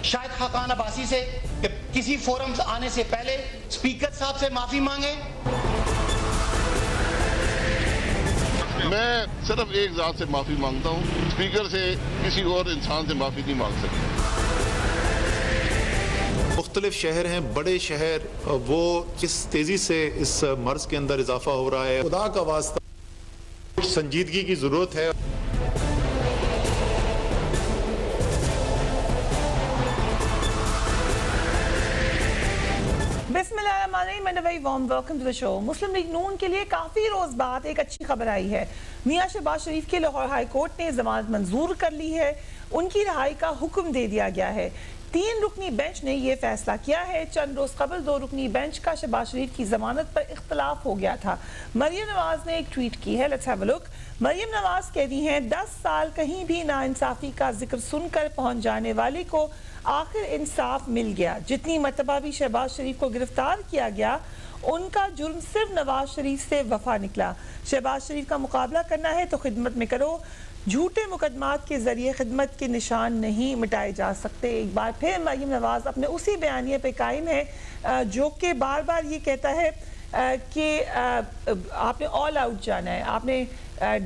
شاید خاقان عباسی سے کہ کسی فورم سے آنے سے پہلے اسپیکر صاحب سے معافی مانگیں. میں صرف ایک ذات سے معافی مانگتا ہوں, اسپیکر سے کسی اور انسان سے معافی نہیں مانگ سکتا. مختلف شہر ہیں, بڑے شہر, وہ کس تیزی سے اس مرض کے اندر اضافہ ہو رہا ہے. خدا کا واسطہ سنجیدگی کی ضرورت ہے. بسم اللہ الرحمن الرحیم and very warm welcome to the show. Muslim League Noon کے لیے کافی روز بعد ایک اچھی خبر آئی ہے. میاں شہباز شریف کے لاہور ہائی کورٹ نے ضمانت منظور کر لی ہے, ان کی رہائی کا حکم دے دیا گیا ہے. 3 رکنی بینچ نے یہ فیصلہ کیا ہے. چند روز قبل 2 رکنی بینچ کا شہباز شریف کی ضمانت پر اختلاف ہو گیا تھا. مریم نواز نے ایک ٹویٹ کی ہے, لیٹس ہیو اے لک. مریم نواز کہتی ہیں 10 سال کہیں بھی ناانصافی کا ذکر سن کر پہنچ جانے والی کو آخر انصاف مل گیا. جتنی مرتبہ بھی شہباز شریف کو گرفتار کیا گیا ان کا جرم صرف نواز شریف سے وفا نکلا. شہباز شریف کا مقابلہ کرنا ہے تو خدمت میں کرو, جھوٹے مقدمات کے ذریعے خدمت کے نشان نہیں مٹائے جا سکتے. ایک بار پھر مریم نواز اپنے اسی بیانیے پہ قائم ہے جو کہ بار بار یہ کہتا ہے کہ آپ نے آل آؤٹ جانا ہے, آپ نے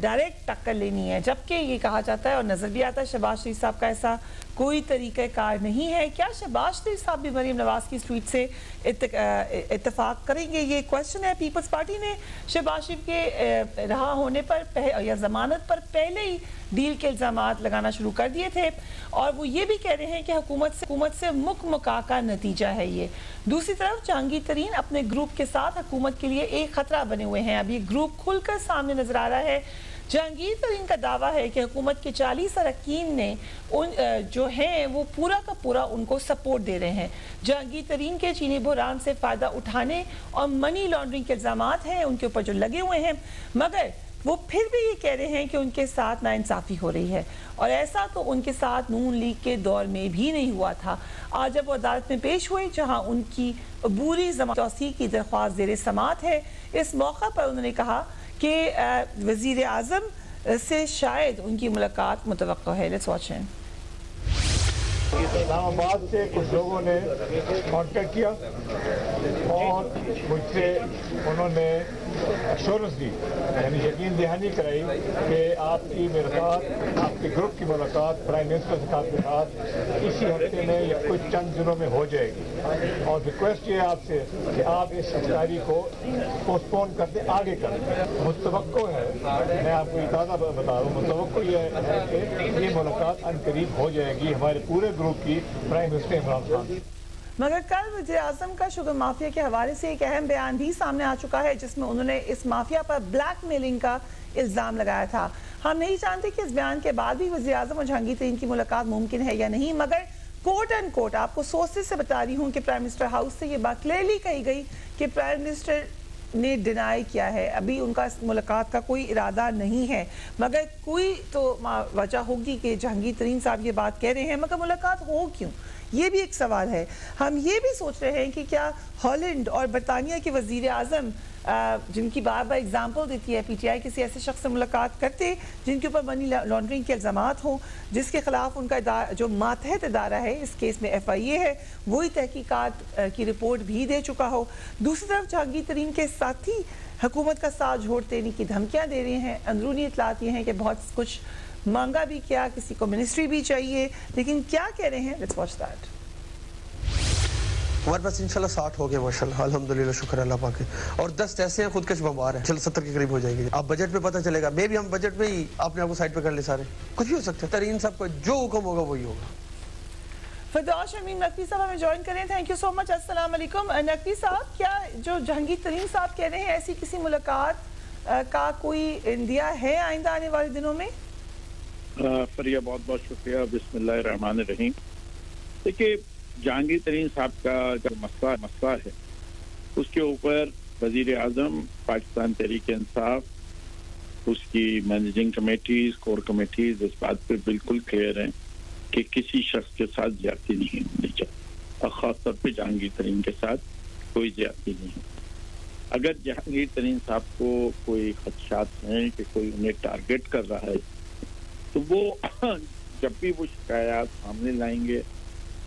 ڈائریکٹ ٹکر لینی ہے, جبکہ یہ کہا جاتا ہے اور نظر بھی آتا ہے شہباز شریف صاحب کا ایسا کوئی طریقہ کار نہیں ہے. کیا شہباز شریف صاحب بھی مریم نواز کی اس ٹویٹ سے اتفاق کریں گے؟ یہ کویسچن ہے. پیپلز پارٹی نے شہباز شریف کے رہا ہونے پر یا ضمانت پر پہلے ہی ڈیل کے الزامات لگانا شروع کر دیے تھے, اور وہ یہ بھی کہہ رہے ہیں کہ حکومت سے مکا کا نتیجہ ہے یہ. دوسری طرف جہانگیر ترین اپنے گروپ کے ساتھ حکومت کے لیے ایک خطرہ بنے ہوئے ہیں. اب یہ گروپ کھل کر سامنے نظر آ رہا ہے. جہانگیر ترین کا دعویٰ ہے کہ حکومت کے 40 اراکین نے جو ہیں وہ پورا کا پورا ان کو سپورٹ دے رہے ہیں. جہانگیر ترین کے چینی بحران سے فائدہ اٹھانے اور منی لانڈرنگ کے الزامات ہیں ان کے اوپر جو لگے ہوئے ہیں, مگر وہ پھر بھی یہ کہہ رہے ہیں کہ ان کے ساتھ ناانصافی ہو رہی ہے, اور ایسا تو ان کے ساتھ نون لیگ کے دور میں بھی نہیں ہوا تھا. آج جب وہ عدالت میں پیش ہوئے جہاں ان کی عبوری ضمانت توسیع کی درخواست زیر سماعت ہے, اس موقع پر انہوں نے کہا کہ وزیر اعظم سے شاید ان کی ملاقات متوقع ہے. لیٹس واچ ہم. اسلام آباد سے کچھ لوگوں نے کانٹیکٹ کیا اور مجھ سے انہوں نے ایشورنس دی, یعنی یقین دہانی کرائی کہ آپ کی ملاقات, آپ کے گروپ کی ملاقات پرائم منسٹر صاحب کے ساتھ اسی ہفتے میں یا کچھ چند دنوں میں ہو جائے گی, اور ریکویسٹ یہ ہے آپ سے کہ آپ اس افطاری کو پوسٹ پون کر دیں, آگے کر دیں. متوقع ہے, میں آپ کو یہ تازہ بتا رہا ہوں, متوقع یہ ہے کہ یہ ملاقات عنقریب ہو جائے گی ہمارے پورے گروپ کی پرائم منسٹر عمران خان. مگر کل وزیر اعظم کا شوگر مافیا کے حوالے سے ایک اہم بیان بھی سامنے آ چکا ہے جس میں انہوں نے اس مافیا پر بلیک میلنگ کا الزام لگایا تھا. ہم نہیں جانتے کہ اس بیان کے بعد بھی وزیر اعظم اور جہانگیر ترین کی ملاقات ممکن ہے یا نہیں, مگر کوٹ اینڈ کوٹ آپ کو سورسز سے بتا رہی ہوں کہ پرائم منسٹر ہاؤس سے یہ بات کلیئرلی کہی گئی کہ پرائم منسٹر نے ڈینائی کیا ہے, ابھی ان کا اس ملاقات کا کوئی ارادہ نہیں ہے. مگر کوئی تو وجہ ہوگی کہ جہانگیر ترین صاحب یہ بات کہہ رہے ہیں, مگر ملاقات ہو کیوں, یہ بھی ایک سوال ہے. ہم یہ بھی سوچ رہے ہیں کہ کیا ہالینڈ اور برطانیہ کے وزیر اعظم جن کی بار بار اگزامپل دیتی ہے پی ٹی آئی, کسی ایسے شخص سے ملاقات کرتے جن کے اوپر منی لانڈرنگ کے الزامات ہوں, جس کے خلاف ان کا جو ماتحت ادارہ ہے, اس کیس میں FIA ہے, وہی تحقیقات کی رپورٹ بھی دے چکا ہو. دوسری طرف جہانگیر ترین کے ساتھی حکومت کا ساتھ جھوٹ دینے کی دھمکیاں دے رہے ہیں. اندرونی اطلاعات یہ ہیں کہ بہت کچھ مانگا بھی کیا, کسی کو منسٹری بھی چاہیے, لیکن کیا کہہ رہے ہیں, لیٹس واچ دیٹ. ہمارے پاس انشاءاللہ 60 ہو گئے ماشاءاللہ, الحمدللہ, شکر اللہ پاک ہے, اور 10 ایسے ہیں خودکش بمبار ہیں, چلو 70 کے قریب ہو جائیں گے. آپ بجٹ میں پتہ چلے گا, میں بھی ہم بجٹ میں ہی آپ کو سائڈ پہ کر لے, سارے کچھ بھی ہو سکتا ہے. ترین صاحب کو جو حکم ہوگا وہی ہوگا. فردوس شرمین نقوی صاحب ہمیں جوائن کریں, تھینک یو سو مچ. السلام علیکم. نقوی صاحب, کیا جو جہانگیر ترین صاحب کہہ رہے ہیں ایسی کسی ملاقات کا کوئی اندیا ہے آئندہ آنے والے دنوں میں؟ فریہ بہت بہت شکریہ. بسم اللہ الرحمن الرحیم. دیکھیے, جہانگیر ترین صاحب کا جو مسئلہ ہے اس کے اوپر وزیر اعظم, پاکستان تحریک انصاف, اس کی مینیجنگ کمیٹیز, کور کمیٹیز اس بات پہ بالکل کلیئر ہیں کہ کسی شخص کے ساتھ زیادتی نہیں ہونی چاہیے, اور خاص طور پہ جہانگیر ترین کے ساتھ کوئی زیادتی نہیں ہے. اگر جہانگیر ترین صاحب کو کوئی خدشات ہیں کہ کوئی انہیں ٹارگٹ کر رہا ہے تو وہ جب بھی وہ شکایات سامنے لائیں گے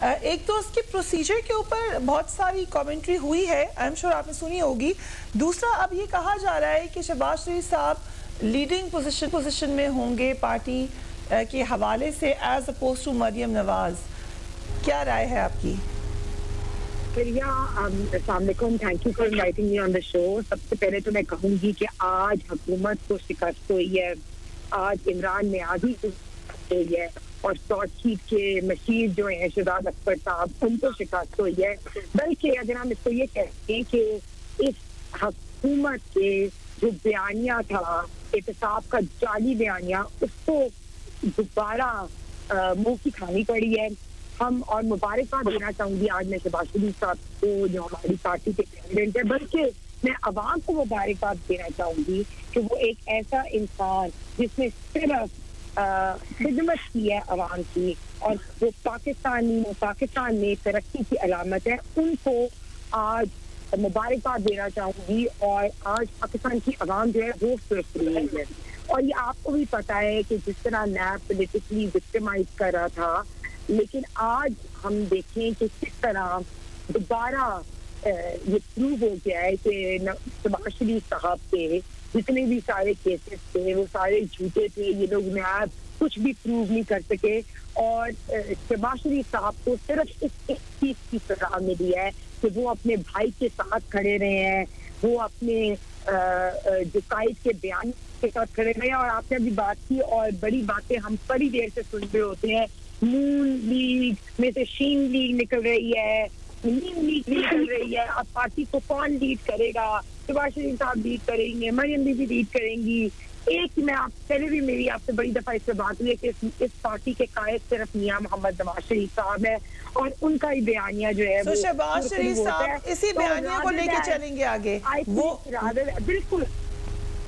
ایک تو اس کے پروسیجر کے اوپر بہت ساری کامنٹری ہوئی ہے، آئی ایم شور آپ نے سنی ہوگی. دوسرا اب یہ کہا جا رہا ہے کہ شہباز شریف صاحب لیڈنگ پوزیشن میں ہوں گے پارٹی کے حوالے سے as opposed to Maryam Nawaz. کیا رائے ہے آپ کی؟ السلام علیکم، thank you for inviting me on the show. سب سے پہلے تو میں کہوں گی کہ آج حکومت کو شکست ہوئی ہے، آج عمران نیازی کو شکست ہوئی ہے، اور شارٹ شیٹ کے مشیر جو ہیں شہزاد اکبر صاحب ان کو شکست ہوئی ہے. بلکہ اگر ہم اس کو یہ کہتے ہیں کہ اس حکومت کے جو بیانیہ تھا احتساب کا جعلی بیانیہ، اس کو دوبارہ منہ کی کھانی پڑی ہے. ہم اور مبارکباد دینا چاہوں گی آج میں شہباز شریف صاحب کو جو ہماری پارٹی کے پریزیڈنٹ ہے، بلکہ میں عوام کو مبارکباد دینا چاہوں گی کہ وہ ایک ایسا انسان جس نے صرف خدمت کی ہے عوام کی، اور وہ پاکستان میں ترقی کی علامت ہے، ان کو آج مبارکباد دینا چاہوں گی. اور آج پاکستان کی عوام جو ہے وہ سرخ رہی ہے. اور یہ آپ کو بھی پتا ہے کہ جس طرح نیب پولیٹیکلی وکٹمائز کر رہا تھا، لیکن آج ہم دیکھیں کہ کس طرح دوبارہ یہ پروو ہو گیا ہے کہ شہباز شریف صاحب کے جتنے بھی سارے کیسز تھے وہ سارے جھوٹے تھے. یہ لوگ نیب کچھ بھی پروو نہیں کر سکے، اور شہباز شریف صاحب کو صرف اس ایک چیز کی سزا ملی ہے کہ وہ اپنے بھائی کے ساتھ کھڑے رہے ہیں، وہ اپنے جو قائد کے بیان کے ساتھ کھڑے رہے ہیں. اور آپ نے ابھی بات کی اور بڑی باتیں ہم بڑی دیر سے سن رہے ہوتے ہیں، نون لیگ میں سے شین لیگ نکل رہی ہے، نیم لیگ نکل رہی ہے. اب پارٹی کو کون لیڈ کرے گا؟ شہباز شریف صاحب لیڈ کریں گے، مریم بی لیڈ کریں گی. ایک میں آپ پہلے بھی میری آپ سے بڑی دفعہ اس سے بات ہوئی ہے کہ اس پارٹی کے قائد صرف میاں محمد نواز شریف صاحب ہے، اور ان کا ہی بیانیہ جو ہے شہباز شریف صاحب اسی بیانیہ کو لے کے چلیں گے آگے. وہ بالکل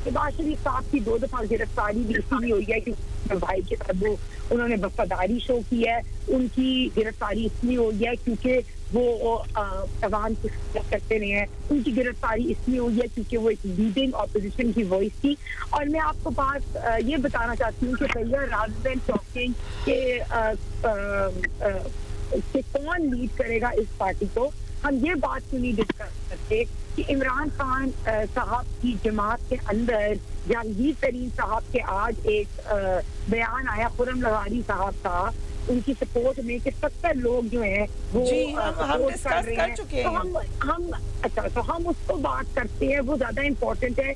شہباز شریف صاحب کی 2 دفعہ گرفتاری بھی اسی لیے ہوئی ہے کہ بھائی کے ساتھ وہ انہوں نے وفاداری شو کی ہے. ان کی گرفتاری اس لیے ہوئی ہے کیونکہ وہ عوام کی خدمت کرتے رہے ہیں. ان کی گرفتاری اس لیے ہوئی ہے کیونکہ وہ ایک لیڈنگ اپوزیشن کی وائس تھی. اور میں آپ کو بات یہ بتانا چاہتی ہوں کہ بھیا رادر دین ٹاکنگ کہ کون لیڈ کرے گا اس پارٹی کو، ہم یہ بات کیوں نہیں ڈسکس کرتے کہ عمران خان صاحب کی جماعت کے اندر جہانگیر ترین صاحب کے آج ایک بیان آیا خرم لغاری صاحب کا ان کی سپورٹ میں کہ 70 لوگ جو ہیں وہ ہم ڈسکس کر چکے ہیں. تو ہم اس کو بات کرتے ہیں، وہ زیادہ امپورٹنٹ ہے.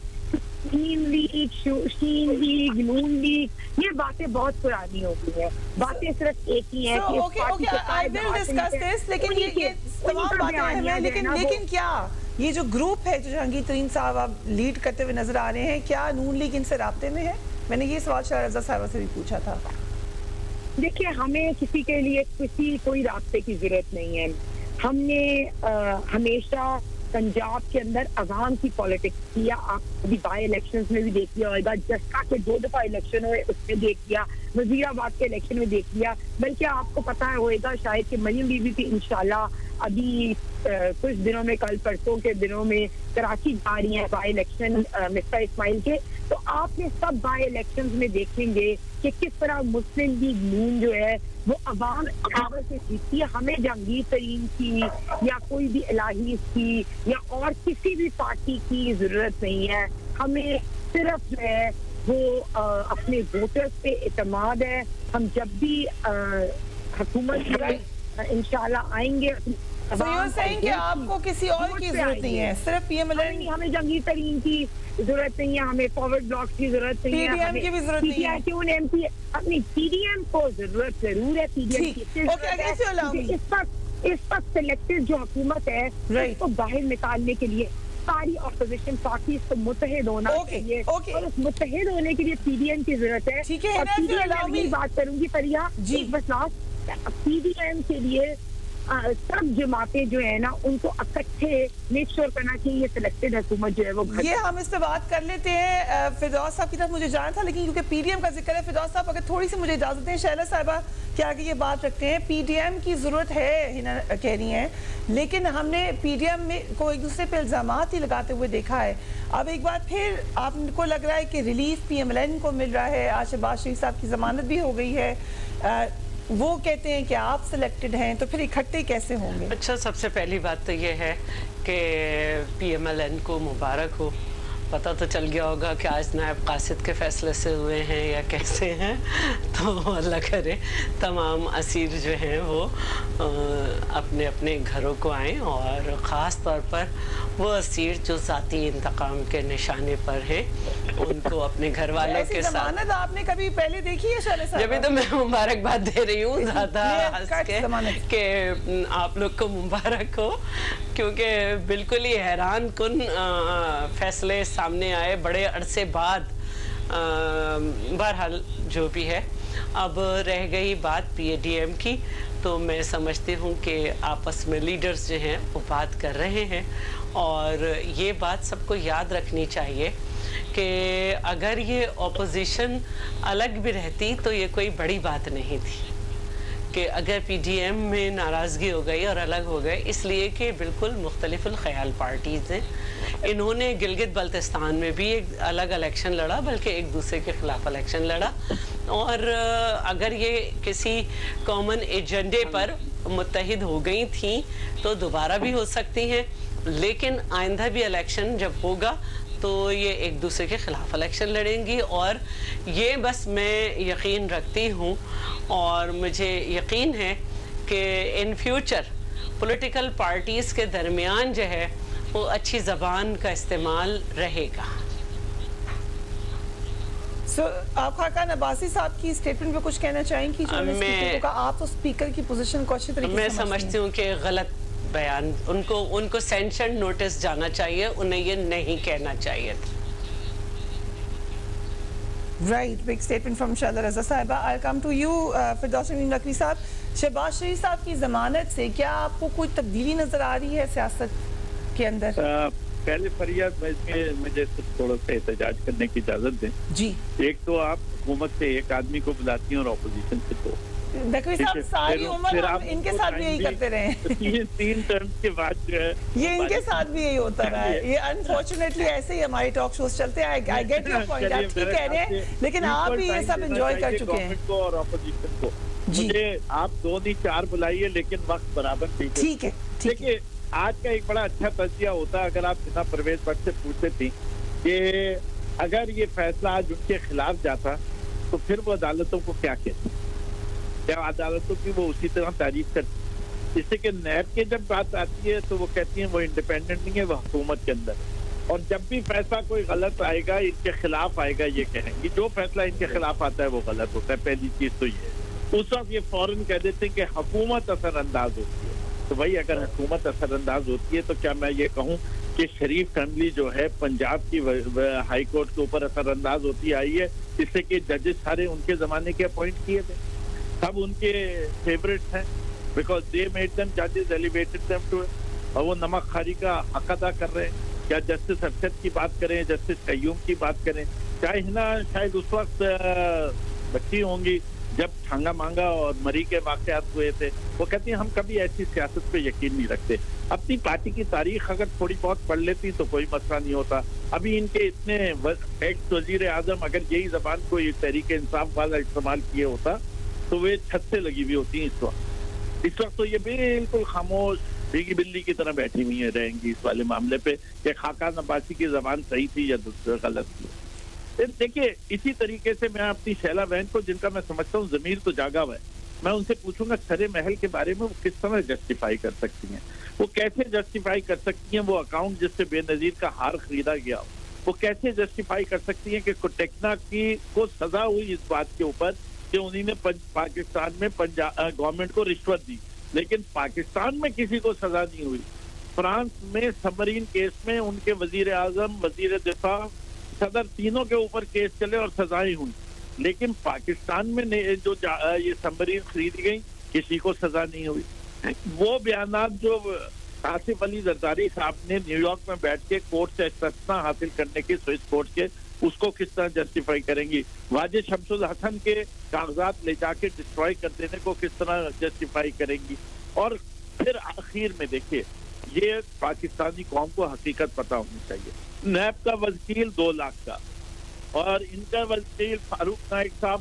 شین لیگ، نون لیگ، یہ باتیں بہت پرانی ہو گئی ہیں. باتیں صرف ایک ہی ہیں لیکن کیا یہ جو گروپ ہے جو جہانگیر ترین صاحب اب لیڈ کرتے ہوئے نظر آ رہے ہیں، کیا نون لیگ ان سے رابطے میں ہے؟ میں نے یہ سوال شاہ رضا صاحبہ سے بھی پوچھا تھا. دیکھیے ہمیں کسی کے لیے کوئی رابطے کی ضرورت نہیں ہے. ہم نے ہمیشہ پنجاب کے اندر عوام کی پالیٹکس کیا. آپ ابھی بائی الیکشنز میں بھی دیکھ لیا ہوگا، جسکا کے 2 دفعہ الیکشن ہوئے اس میں دیکھ لیا، وزیر آباد کے الیکشن میں دیکھ لیا. بلکہ آپ کو پتہ ہوئے گا شاید کہ مریم بی بی بھی انشاءاللہ ابھی کچھ دنوں میں، کل پرسوں کے دنوں میں کراچی جا رہی ہیں بائی الیکشن مصطفیٰ اسماعیل کے. تو آپ نے سب بائی الیکشنز میں دیکھیں گے کہ کس طرح مسلم لیگ نون جو ہے وہ عوام سے جیتتی ہے. ہمیں جہانگیر ترین کی یا کوئی بھی الہیز کی یا اور کسی بھی پارٹی کی ضرورت نہیں ہے. ہمیں صرف جو ہے وہ اپنے ووٹرز پہ اعتماد ہے. ہم جب بھی حکومت میں انشاءاللہ آئیں گے. کہ آپ کو کسی اور کی ضرورت نہیں ہے، صرف پی ایم ایل این. ہمیں جہانگیر ترین کی ضرورت نہیں ہے، ہمیں فارورڈ بلاک کی ضرورت نہیں ہے، پی ڈی ایم کی بھی ضرورت نہیں ہے. اپنی پی ڈی ایم کو ضرورت ضرور ہے. پی ڈی ایم کی اس وقت سلیکٹڈ جو حکومت ہے اس کو باہر نکالنے کے لیے ساری اپوزیشن پارٹیز کو متحد ہونا چاہیے، اور اس متحد ہونے کے لیے پی ڈی ایم کی ضرورت ہے. اور پی ڈی ایم کی بات کروں گی فریہ بس لاسٹ، پی ڈی ایم کے لیے سب جماعتیں جو ہیں نا ان کو اکٹھے میک شور کرنا چاہیے یہ سلیکٹڈ حکومت جو ہے وہ. یہ ہم اس پہ بات کر لیتے ہیں. فردوس صاحب کی طرف مجھے جانا تھا، لیکن کیونکہ پی ڈی ایم کا ذکر ہے، فردوس صاحب اگر تھوڑی سی مجھے اجازت دیں، شہلا صاحبہ کیا آگے یہ بات رکھتے ہیں. پی ڈی ایم کی ضرورت ہے کہہ رہی ہیں، لیکن ہم نے پی ڈی ایم میں کو ایک دوسرے پہ الزامات ہی لگاتے ہوئے دیکھا ہے. اب ایک بار پھر آپ کو لگ رہا ہے کہ relief P M L N کو مل رہا ہے. آج شہباز شریف صاحب کی ضمانت بھی ہو گئی ہے. وہ کہتے ہیں کہ آپ سلیکٹڈ ہیں، تو پھر اکٹھے کیسے ہوں گے؟ اچھا، سب سے پہلی بات تو یہ ہے کہ پی ایم ایل این کو مبارک ہو. پتہ تو چل گیا ہوگا کہ آج نائب قاصد کے فیصلے سے ہوئے ہیں یا کیسے ہیں. تو اللہ کرے تمام اسیر جو ہیں وہ اپنے اپنے گھروں کو آئیں، اور خاص طور پر وہ اسیر جو ذاتی انتقام کے نشانے پر ہیں ان کو اپنے گھر والوں کے ساتھ. ضمانت آپ نے کبھی پہلے دیکھی ہے شعلہ صاحبہ؟ جبھی تو میں مبارکباد دے رہی ہوں زیادہ ہنس کے کہ آپ لوگ کو مبارک ہو، کیونکہ بالکل ہی حیران کن فیصلے سامنے آئے بڑے عرصے بعد. بہرحال جو بھی ہے، اب رہ گئی بات پی ڈی ایم کی، تو میں سمجھتی ہوں کہ آپس میں لیڈرز جو ہیں وہ بات کر رہے ہیں، اور یہ بات سب کو یاد رکھنی چاہیے کہ اگر یہ اپوزیشن الگ بھی رہتی تو یہ کوئی بڑی بات نہیں تھی، کہ اگر پی ڈی ایم میں ناراضگی ہو گئی اور الگ ہو گئے، اس لیے کہ بالکل مختلف الخیال پارٹیز ہیں. انہوں نے گلگت بلتستان میں بھی ایک الگ الیکشن لڑا، بلکہ ایک دوسرے کے خلاف الیکشن لڑا، اور اگر یہ کسی کامن ایجنڈے پر متحد ہو گئی تھیں تو دوبارہ بھی ہو سکتی ہیں. لیکن آئندہ بھی الیکشن جب ہوگا تو یہ ایک دوسرے کے خلاف الیکشن لڑیں گی، اور یہ بس میں یقین رکھتی ہوں، اور مجھے یقین ہے کہ ان فیوچر پولیٹیکل پارٹیز کے درمیان جو ہے وہ اچھی زبان کا استعمال رہے گا. آپ خاقان عباسی صاحب کی اسٹیٹمنٹ پہ کچھ کہنا چاہیں گی؟ آپ تو اسپیکر کی پوزیشن کو اچھی طریقے سے میں سمجھتی ہوں کہ غلط بیان، ان کو سینشن نوٹس جانا چاہیے، انہیں یہ نہیں کہنا چاہیے تھا. Right, big statement from شعلہ رضا صاحبہ. I'll come to you, Firdous نعیم نقوی صاحب. شہباز شریف صاحب کی ضمانت سے کیا آپ کو کوئی تبدیلی نظر آ رہی ہے سیاست کے اندر؟ پہلے فریاد میں اس میں مجھے تھوڑا سا احتجاج کرنے کی اجازت دیں. جی. ایک تو آپ حکومت سے ایک آدمی کو بلاتی ہیں اور اپوزیشن سے دو. نقوی صاحب ساری عمر ہم ان کے ساتھ بھی یہی کرتے رہے ہیں. تین ٹرمز کے بعد جو ہے یہ ان کے ساتھ بھی یہی ہوتا رہا ہے. یہ انفارچونیٹلی ایسے ہی ہماری ٹاک شوز چلتے ہیں. آئی گیٹ یور پوائنٹ، آپ ٹھیک کہہ رہے ہیں، لیکن آپ بھی یہ سب انجوائے کر چکے ہیں. گورنمنٹ کو اور اپوزیشن کو مجھے آپ 2 نہیں 4 بلائیے، لیکن وقت برابر ٹھیک ہے. دیکھیے آج کا ایک بڑا اچھا تجزیہ ہوتا ہے اگر آپ جناب پرویز بٹ سے پوچھتے تھیں کہ اگر یہ فیصلہ آج ان کے خلاف جاتا تو پھر وہ عدالتوں کو کیا کہتے، کیا عدالتوں کی وہ اسی طرح تعریف کرتی. جس سے کہ نیب کے جب بات آتی ہے تو وہ کہتی ہیں وہ انڈیپینڈنٹ نہیں ہے، وہ حکومت کے اندر. اور جب بھی فیصلہ کوئی غلط آئے گا ان کے خلاف آئے گا، یہ کہیں گی جو فیصلہ ان کے خلاف آتا ہے وہ غلط ہوتا ہے. پہلی چیز تو یہ ہے. اس وقت یہ فوراً کہہ دیتے ہیں کہ حکومت اثر انداز ہوتی ہے. تو بھائی اگر حکومت اثر انداز ہوتی ہے تو کیا میں یہ کہوں کہ شریف فیملی جو ہے پنجاب کی ہائی کورٹ کے اوپر اثر انداز ہوتی آئی ہے، اس سے کہ ججز سارے ان کے زمانے کے اپوائنٹ کیے تھے، سب ان کے فیوریٹس ہیں، بیکاز دے میڈ دیم ججز ایلیویٹڈ دیم ٹو، اور وہ نمک خواری کا حق ادا کر رہے ہیں. کیا جسٹس ارشد کی بات کریں، جسٹس قیوم کی بات کریں، چاہے ہنا شاید اس وقت بچی ہوں گی جب ٹھانگا مانگا اور مری کے واقعات ہوئے تھے، وہ کہتی ہیں ہم کبھی ایسی سیاست پہ یقین نہیں رکھتے. اپنی پارٹی کی تاریخ اگر تھوڑی بہت پڑھ لیتی تو کوئی مسئلہ نہیں ہوتا. ابھی ان کے اتنے ایکس وزیر اعظم اگر یہی زبان کو تحریک انصاف والا استعمال کیے ہوتا تو وہ چھت سے لگی ہوئی ہوتی ہیں. اس وقت تو یہ بالکل خاموش بھیگی بلی کی طرح بیٹھی ہوئی ہیں رہیں گی اس والے معاملے پہ کہ خاقان عباسی کی زبان صحیح تھی یا غلط تھی. دیکھیے اسی طریقے سے میں اپنی شیلا بہن کو، جن کا میں سمجھتا ہوں ضمیر تو جاگا ہوا ہے، میں ان سے پوچھوں گا سرے محل کے بارے میں وہ کس طرح جسٹیفائی کر سکتی ہیں، وہ کیسے جسٹیفائی کر سکتی ہیں وہ اکاؤنٹ جس سے بے نظیر کا ہار خریدا گیا ہو، وہ کیسے جسٹیفائی کر سکتی ہیں کہ کوٹیکنا کی کو سزا ہوئی اس بات کے اوپر کہ انہوں نے پاکستان میں گورنمنٹ کو رشوت دی، لیکن پاکستان میں کسی کو سزا نہیں ہوئی. فرانس میں سبمرین کیس میں ان کے وزیر اعظم، وزیر دفاع، صدر تینوں کے اوپر کیس چلے اور سزائیں ہوئی، لیکن پاکستان میں جو یہ سبمرین خریدی گئی کسی کو سزا نہیں ہوئی. وہ بیانات جو آصف علی زرداری صاحب نے نیو یارک میں بیٹھ کے کورٹ سے استثنا حاصل کرنے کے سوئس کورٹ کے، اس کو کس طرح جسٹیفائی کریں گی؟ واجد شمس الحسن کے کاغذات لے جا کے ڈسٹرائے کر دینے کو کس طرح جسٹیفائی کریں گی؟ اور پھر آخر میں دیکھیے یہ پاکستانی قوم کو حقیقت پتہ ہونی چاہیے. نیب کا وکیل 2 لاکھ کا اور ان کا وکیل فاروق نائک صاحب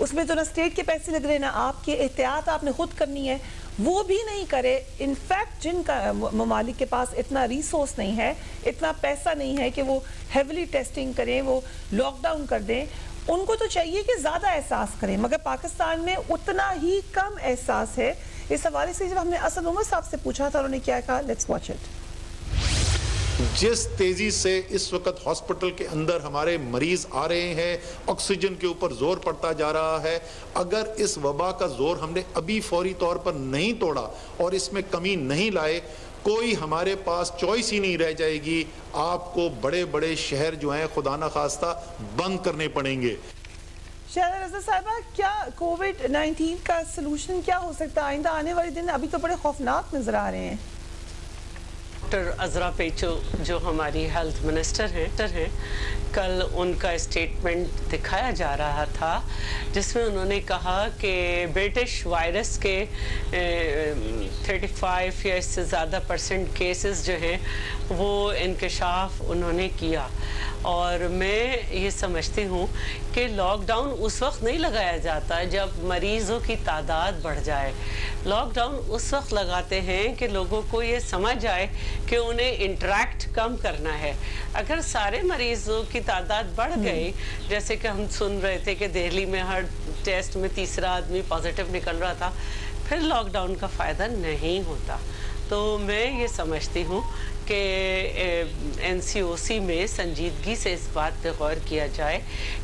اس میں تو نہ اسٹیٹ کے پیسے لگ رہے نہ آپ کے, احتیاط آپ نے خود کرنی ہے, وہ بھی نہیں کرے. انفیکٹ جن کا ممالک کے پاس اتنا ریسورس نہیں ہے, اتنا پیسہ نہیں ہے کہ وہ ہیویلی ٹیسٹنگ کریں, وہ لاک ڈاؤن کر دیں, ان کو تو چاہیے کہ زیادہ احساس کریں, مگر پاکستان میں اتنا ہی کم احساس ہے. اس حوالے سے جب ہم نے اسد عمر صاحب سے پوچھا تھا, انہوں نے کیا کہا, لیٹس واچ اٹ. جس تیزی سے اس وقت ہاسپٹل کے اندر ہمارے مریض آ رہے ہیں, آکسیجن کے اوپر زور پڑتا جا رہا ہے, اگر اس وبا کا زور ہم نے ابھی فوری طور پر نہیں توڑا اور اس میں کمی نہیں لائے, کوئی ہمارے پاس چوائس ہی نہیں رہ جائے گی. آپ کو بڑے بڑے شہر جو ہیں خدا نہ خواستہ بند کرنے پڑیں گے. شہزادہ رضا صاحبہ, کیا کووڈ-19 کا سلوشن کیا ہو سکتا ہے آئندہ آنے والے دن؟ ابھی تو بڑے خوفناک نظر آ رہے ہیں. ڈاکٹر عذرا پیچو جو ہماری ہیلتھ منسٹر ہیں, کل ان کا اسٹیٹمنٹ دکھایا جا رہا تھا جس میں انہوں نے کہا کہ برٹش وائرس کے 35 یا اس سے زیادہ % کیسز جو ہیں وہ انکشاف انہوں نے کیا. اور میں یہ سمجھتی ہوں کہ لاک ڈاؤن اس وقت نہیں لگایا جاتا جب مریضوں کی تعداد بڑھ جائے. لاک ڈاؤن اس وقت لگاتے ہیں کہ لوگوں کو یہ سمجھ آئے کہ انہیں انٹریکٹ کم کرنا ہے. اگر سارے مریضوں کی تعداد بڑھ گئی, جیسے کہ ہم سن رہے تھے کہ دہلی میں ہر ٹیسٹ میں تیسرا آدمی پازیٹیو نکل رہا تھا, پھر لاک ڈاؤن کا فائدہ نہیں ہوتا. تو میں یہ سمجھتی ہوں کہ NCOC میں سنجیدگی سے اس بات پہ غور کیا جائے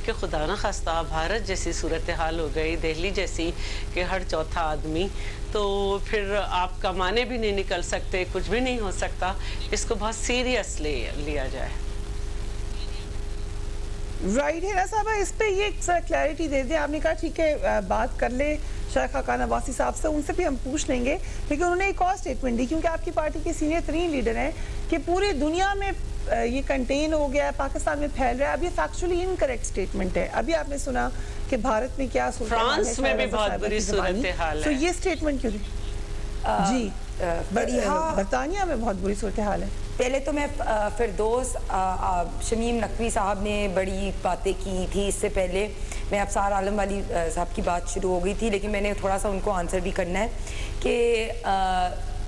کہ خدا نہ خواستہ بھارت جیسی صورتحال ہو گئی, دہلی جیسی کہ ہر چوتھا آدمی, تو پھر آپ کمانے بھی نہیں نکل سکتے, کچھ بھی نہیں ہو سکتا. اس کو بہت سیریس لیا جائے. رائٹ ہے نا صاحبہ, اس پہ یہ ایک کلیئرٹی دے دیں. آپ نے کہا ٹھیک ہے بات کر لے شیخ خاقان عباسی صاحب سے, ان سے بھی ہم پوچھ لیں گے, لیکن انہوں نے ایک اور سٹیٹمنٹ دی, کیونکہ آپ کی پارٹی کے سینئر ترین لیڈر ہیں, کہ پوری دنیا میں یہ کنٹین ہو گیا ہے, پاکستان میں پھیل رہا ہے. اب یہ فیکچولی انکریکٹ سٹیٹمنٹ ہے. ابھی آپ نے سنا کہ بھارت میں کیا صورتحال ہے, فرانس میں بھی بہت بری صورتحال ہے. تو یہ سٹیٹمنٹ کیوں دی؟ جی, برطانیہ میں بہت بری صورتحال ہے. پہلے تو میں فردوس شمیم نقوی صاحب نے بڑی باتیں کی تھی, اس سے پہلے میں ابصار عالم والی صاحب کی بات شروع ہو گئی تھی, لیکن میں نے تھوڑا سا ان کو آنسر بھی کرنا ہے کہ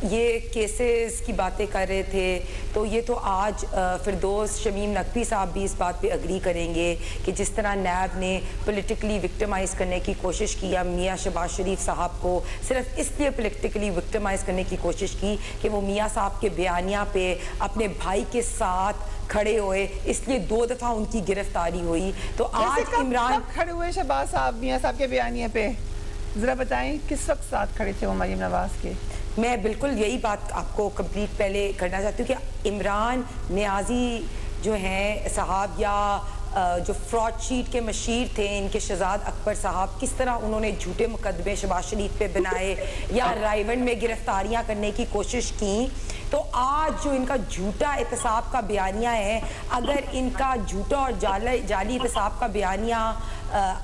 یہ کیسز کی باتیں کر رہے تھے, تو یہ تو آج فردوس شمیم نقوی صاحب بھی اس بات پہ اگری کریں گے کہ جس طرح نیب نے پولیٹیکلی وکٹمائز کرنے کی کوشش کیا میاں شہباز شریف صاحب کو, صرف اس لیے پولیٹیکلی وکٹمائز کرنے کی کوشش کی کہ وہ میاں صاحب کے بیانیہ پہ اپنے بھائی کے ساتھ کھڑے ہوئے, اس لیے 2 دفعہ ان کی گرفتاری ہوئی. تو آج عمران کھڑے ہوئے شہباز صاحب میاں صاحب کے بیانیہ پہ, ذرا بتائیں کس وقت ساتھ کھڑے تھے وہ مریم نواز کے؟ میں بالکل یہی بات آپ کو کمپلیٹ پہلے کرنا چاہتی ہوں کہ عمران نیازی جو ہیں صاحب, یا جو فراڈ شیٹ کے مشیر تھے ان کے شہزاد اکبر صاحب, کس طرح انہوں نے جھوٹے مقدمے شہباز شریف پہ بنائے یا رائیونڈ میں گرفتاریاں کرنے کی کوشش کی. تو آج جو ان کا جھوٹا احتساب کا بیانیہ ہے, اگر ان کا جھوٹا اور جعلی احتساب کا بیانیہ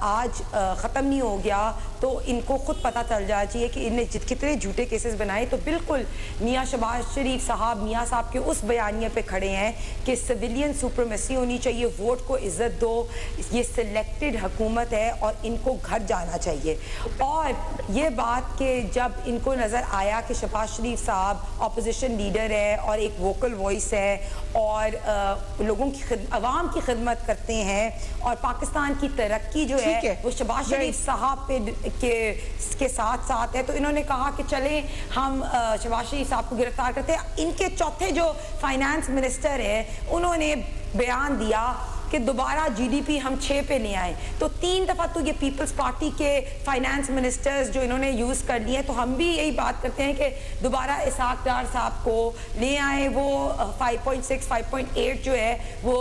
آج ختم نہیں ہو گیا تو ان کو خود پتہ چل جانا چاہیے کہ انہیں کتنے جھوٹے کیسز بنائے. تو بالکل میاں شہباز شریف صاحب میاں صاحب کے اس بیانیے پہ کھڑے ہیں کہ سویلین سپریمیسی ہونی چاہیے, ووٹ کو عزت دو, یہ سلیکٹڈ حکومت ہے اور ان کو گھر جانا چاہیے. اور یہ بات کہ جب ان کو نظر آیا کہ شہباز شریف صاحب اپوزیشن لیڈر ہے اور ایک ووکل وائس ہے اور لوگوں کی عوام کی خدمت کرتے ہیں اور پاکستان کی ترقی جو ہے وہ شہباز شریف صاحب کے ساتھ ساتھ ہے, تو انہوں نے کہا کہ چلیں ہم شہباز شریف صاحب کو گرفتار کرتے ہیں. ان کے چوتھے جو فائنانس منسٹر ہیں انہوں نے بیان دیا کہ دوبارہ GDP ہم 6 پہ لے آئیں. تو 3 دفعہ تو یہ پیپلز پارٹی کے فائنانس منسٹرز جو انہوں نے یوز کر لیے, تو ہم بھی یہی بات کرتے ہیں کہ دوبارہ اسحاق ڈار صاحب کو لے آئیں, وہ 5.6 5.8 جو ہے وہ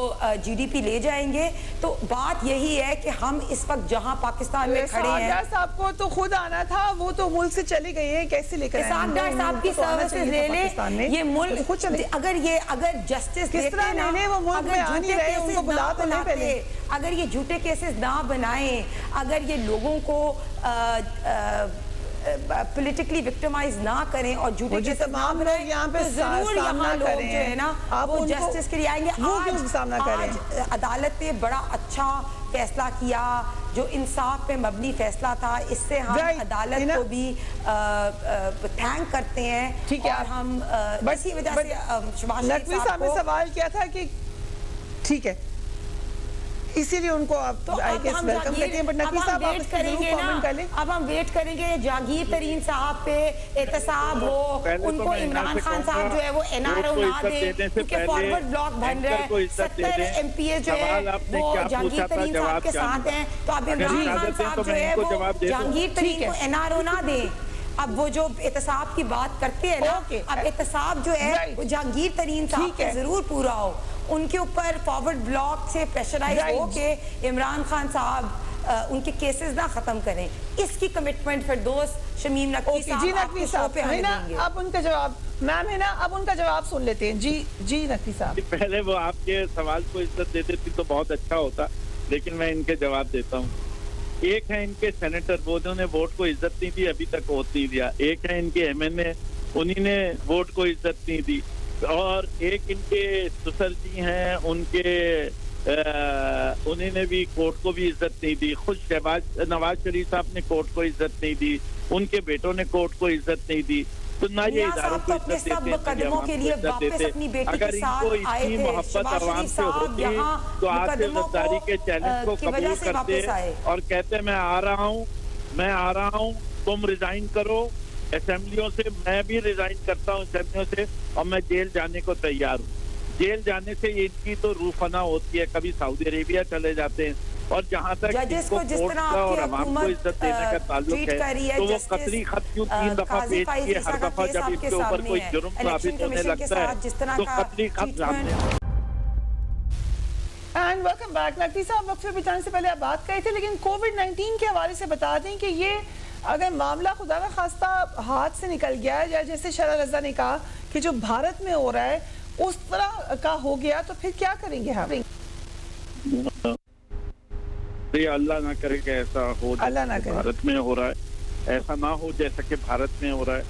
GDP لے جائیں گے. تو بات یہی ہے کہ ہم اس وقت جہاں پاکستان میں کھڑے ہیں, اسحاق ڈار صاحب کو تو خود آنا تھا, وہ تو ملک سے چلے گئے ہیں, کیسے لے کر آئیں؟ اسحاق ڈار صاحب کی سروسز لے لیں, یہ ملک اگر جسٹس کس طرح لے لیں, وہ ملک میں آ نہیں رہے, ان کو بلا تو نہیں پہلے. اگر یہ جھوٹے کیسز نہ بنائیں, اگر یہ لوگوں کو پولیٹیکلی وکٹمائز نہ کریں اور جھوٹے جو تمام لوگ یہاں پہ ضرور یہاں لوگ جو ہے نا وہ جسٹس جسٹس کے لیے آئیں گے. آج عدالت نے بڑا اچھا فیصلہ کیا جو انصاف پہ مبنی فیصلہ تھا, اس سے ہم عدالت کو بھی تھینک کرتے ہیں. ٹھیک ہے, اور ہم اسی وجہ سے شباز نقوی صاحب نے سوال کیا تھا کہ ٹھیک ہے اسی لیے ان کو آپ ویلکم کرتے ہیں, بٹ نقوی صاحب آپ اس پہ ضرور کامنٹ کر لیں. اب ہم ویٹ کریں گے جہانگیر ترین صاحب پہ احتساب ہو, ان کو عمران خان صاحب جو ہے وہ NRO نہ دے کیونکہ فارورڈ بلاک بن رہا ہے, 70 MPs جو ہے وہ جہانگیر ترین صاحب کے ساتھ ہیں, تو اب عمران خان صاحب جو ہے وہ جہانگیر ترین کو NRO نہ دیں. اب وہ جو احتساب کی بات کرتے ہیں نا, اب احتساب جو ہے وہ جہانگیر ترین صاحب کا ضرور پورا ہو, ان کے اوپر فارورڈ بلاک سے پریشرائز ہو کے عمران خان صاحب ان کے کیسز نہ ختم کریں. اس کی کمٹمنٹ فردوس شمیم نقوی صاحب آپ کے شو پہ ہمیں دیں گے. اب ان کا جواب میم ہے نا, اب ان کا جواب سن لیتے ہیں. جی نقوی صاحب, پہلے وہ آپ کے سوال کو عزت دیتے تھی تو بہت اچھا ہوتا, لیکن میں ان کے جواب دیتا ہوں. ایک ہے ان کے سینیٹر, وہ انہوں نے ووٹ کو عزت نہیں دی, ابھی تک ووٹ نہیں دیا. ایک ہے ان کے MNA, انہی نے ووٹ کو عزت نہیں دی. اور ایک ان کے سسر جی ہیں, ان کے انہوں نے بھی کورٹ کو بھی عزت نہیں دی. خود نواز شریف صاحب نے کورٹ کو عزت نہیں دی, ان کے بیٹوں نے کورٹ کو عزت نہیں دی. تو نہ یہ اداروں کو عزت دیتے. اگر ان کو اتنی محبت عوام سے ہوتی تو آج سے غداری کے چیلنج کو قبول کرتے اور کہتے میں آ رہا ہوں, تم ریزائن کرو اسمبلیوں سے, میں بھی ریزائن کرتا ہوں اسمبلیوں سے, اور میں جیل جانے کو تیار ہوں. جیل جانے سے ان کی تو روح فنا ہوتی ہے, کبھی سعودی عربیہ چلے جاتے ہیں. اور جہاں تک ان کو کورٹ کا اور عوام کو عزت دینے کا تعلق ہے تو وہ قطری خط کیوں 3 دفعہ پیش کیے, ہر دفعہ جب ان کے اوپر کوئی جرم ثابت ہونے لگتا ہے تو قطری خط سامنے. And welcome back. نقوی صاحب وقفے پہ جانے سے پہلے آپ بات کہے تھے, لیکن کووڈ-19 کے حوالے سے بتا دیں کہ یہ اگر معاملہ خدا نہ خواستہ ہاتھ سے نکل گیا ہے, یا جیسے شرح رضا نے کہا کہ جو بھارت میں ہو رہا ہے اس طرح کا ہو گیا, تو پھر کیا کریں گے ہم؟ اللہ نہ کرے کہ ایسا ہو جیسا بھارت میں ہو رہا ہے, ایسا نہ ہو جیسا کہ بھارت میں ہو رہا ہے.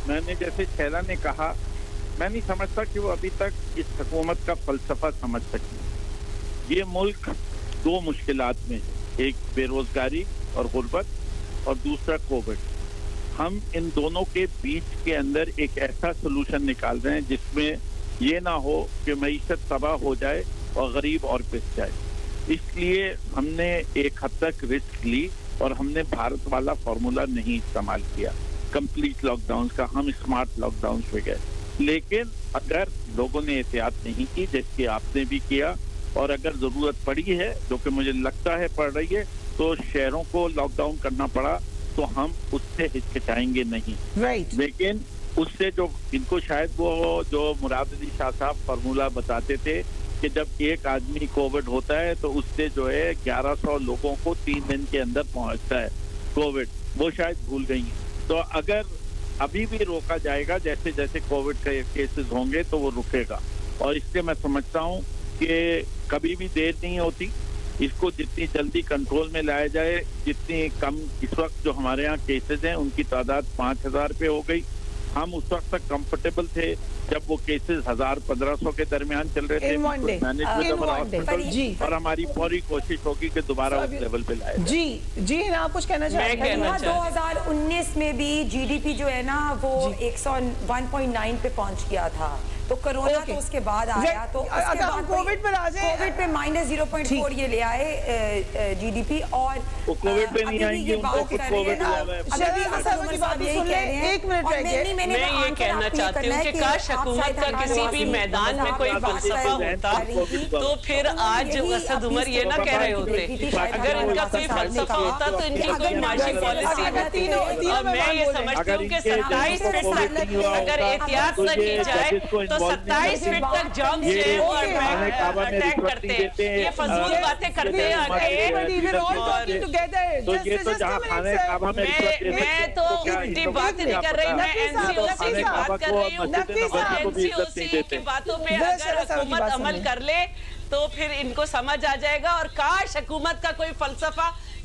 میں نے جیسے شیلا نے کہا, میں نہیں سمجھتا کہ وہ ابھی تک اس حکومت کا فلسفہ سمجھ سکی. یہ ملک 2 مشکلات میں ہے, ایک بے روزگاری اور غربت, اور دوسرا کووڈ. ہم ان دونوں کے بیچ کے اندر ایک ایسا سلوشن نکال رہے ہیں جس میں یہ نہ ہو کہ معیشت تباہ ہو جائے اور غریب اور پس جائے. اس لیے ہم نے ایک حد تک رسک لی اور ہم نے بھارت والا فارمولا نہیں استعمال کیا کمپلیٹ لاک ڈاؤن کا. ہم اسمارٹ لاک ڈاؤن پہ گئے, لیکن اگر لوگوں نے احتیاط نہیں کی جیسے آپ نے بھی کیا, اور اگر ضرورت پڑی ہے جو کہ مجھے لگتا ہے پڑ رہی ہے, تو شہروں کو لاک ڈاؤن کرنا پڑا, تو ہم اس سے ہچکچائیں گے نہیں. لیکن اس سے جو ان کو شاید وہ جو مراد علی شاہ صاحب فارمولا بتاتے تھے کہ جب ایک آدمی کووڈ ہوتا ہے تو اس سے جو ہے 1100 لوگوں کو 3 دن کے اندر پہنچتا ہے کووڈ, وہ شاید بھول گئی ہیں. تو اگر ابھی بھی روکا جائے گا جیسے جیسے کووڈ کے کیسز ہوں گے تو وہ رکے گا. اور اس سے میں سمجھتا ہوں کہ کبھی بھی دیر نہیں ہوتی, اس کو جتنی جلدی کنٹرول میں لایا جائے, جتنی کم اس وقت جو ہمارے ہاں کیسز ہیں ان کی تعداد 5000 پہ ہو گئی. ہم اس وقت تک کمفرٹیبل تھے جب وہ کیسز 1000-1500 کے درمیان چل رہے تھے, اور ہماری پوری کوشش ہوگی کہ دوبارہ اس لیول پہ لائے. جی آپ کچھ کہنا چاہیں گے؟ 2019 میں بھی GDP جو ہے نا وہ 101.9 پہ پہنچ گیا تھا, تو کرونا تو اس کے بعد آیا, تو کووڈ پر آ جائیں, کووڈ پہ -0.4 یہ لے آئے GDP. اور کووڈ پہ نہیں آئیں گے, میں یہ کہنا چاہتی ہوں کہ کاش حکومت کا کسی بھی میدان میں کوئی فلسفہ ہوتا تو پھر آج اسد عمر یہ نہ کہہ رہے ہوتے. اگر ان کا کوئی فلسفہ ہوتا تو ان کی کوئی معاشی پالیسی ہوتی. اور میں یہ سمجھتی ہوں کہ 27 فٹ تک اگر احتیاط نہ کی جائے تو 27 فٹ تک جمپ سے اور اٹیک کرتے ہیں. یہ فضول باتیں کرتے ہیں آگے. میں تو الٹی باتیں نہیں کر رہی, میں NCOC کی بات کر رہی ہوں. NCOC کی باتوں پہ اگر حکومت عمل کر لے تو پھر ان کو سمجھ آ جائے گا. اور کاش حکومت کا کوئی فلسفہ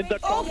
in the top